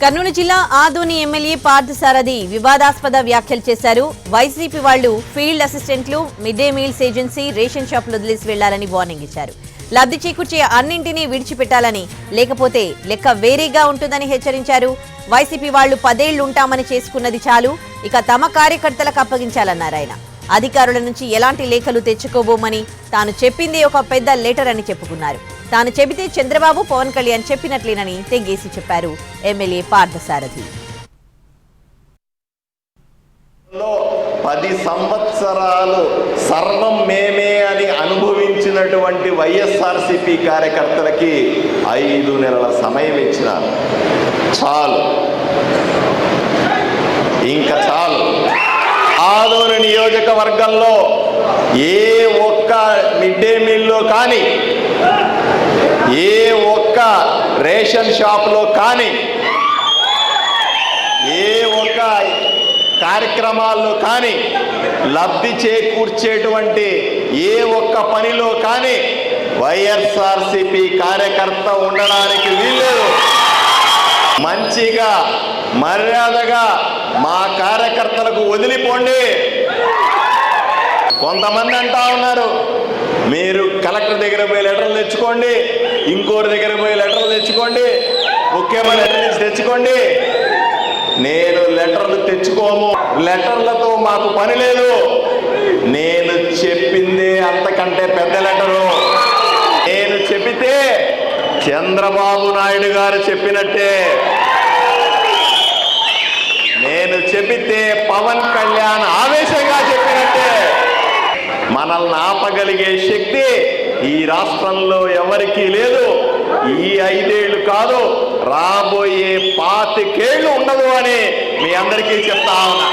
కర్నూలు జిల్లా ఆదోని ఎమ్మెల్యే పార్థసారథి వివాదాస్పద వ్యాఖ్యలు చేశారు. వైసీపీ వాళ్లు ఫీల్డ్ అసిస్టెంట్లు, mid day meals agency, ration షాపులు వదిలేసి వెళ్లాలని వార్నింగ్ ఇచ్చారు. లబ్ధి చేకూర్చే అన్నింటినీ విడిచిపెట్టాలని, లేకపోతే లెక్క వేరేగా ఉంటుందని హెచ్చరించారు. వైసీపీ వాళ్లు 10 ఏళ్లు ఉంటామని చేసుకున్నది చాలు, ఇక తమ కార్యకర్తలకు అప్పగించాలన్నారు ఆయన. అధికారుల నుంచి ఎలాంటి లేఖలు తెచ్చుకోబోమని, తాను చెప్పింది ఒక పెద్ద లెటర్ అని చెప్పుకున్నారు. తాను చెబితే చంద్రబాబు, పవన్ కళ్యాణ్ చెప్పినట్లేనని తెగేసి చెప్పారు ఎమ్మెల్యే పార్థసారథి. 10 సంవత్సరాలు సర్వం మేమే అని అనుభవించినటువంటి వైఎస్ఆర్సీపీ కార్యకర్తలకి 5 నెలల సమయం ఇచ్చినారు. చాలు, ఇంకా చాలు. ఆదోని నియోజకవర్గంలో ఏ ఒక్క మిడ్ డే మీల్లో కానీ, ఏ ఒక్క రేషన్ షాప్లో కానీ, ఏ ఒక్క కార్యక్రమాల్లో కానీ, లబ్ధి చేకూర్చేటువంటి ఏ ఒక్క పనిలో కానీ వైఎస్ఆర్సీపీ కార్యకర్త ఉండడానికి వీల్లేదు. మంచిగా మర్యాదగా మా కార్యకర్తలకు వదిలిపోండి. కొంతమంది అంటా ఉన్నారు, మీరు కలెక్టర్ దగ్గర పోయి లెటర్లు తెచ్చుకోండి, ఇంకోరి దగ్గర పోయి లెటర్లు తెచ్చుకోండి, ముఖ్యమైన లెటర్ తెచ్చుకోండి. నేను లెటర్లు తెచ్చుకోము, లెటర్లతో మాకు పని లేదు. నేను చెప్పిందే అంతకంటే పెద్ద లెటరు. నేను చెబితే చంద్రబాబు నాయుడు గారు చెప్పినట్టే, నేను చెబితే పవన్ కళ్యాణ్ ఆవేశంగా చెప్పినట్టే. మనల్ని ఆపగలిగే శక్తి ఈ రాష్ట్రంలో ఎవరికీ లేదు. ఈ 5 ఏళ్లు కాదు, రాబోయే 25 ఏళ్లు ఉండదు అని మీ అందరికీ చెప్తా ఉన్నా.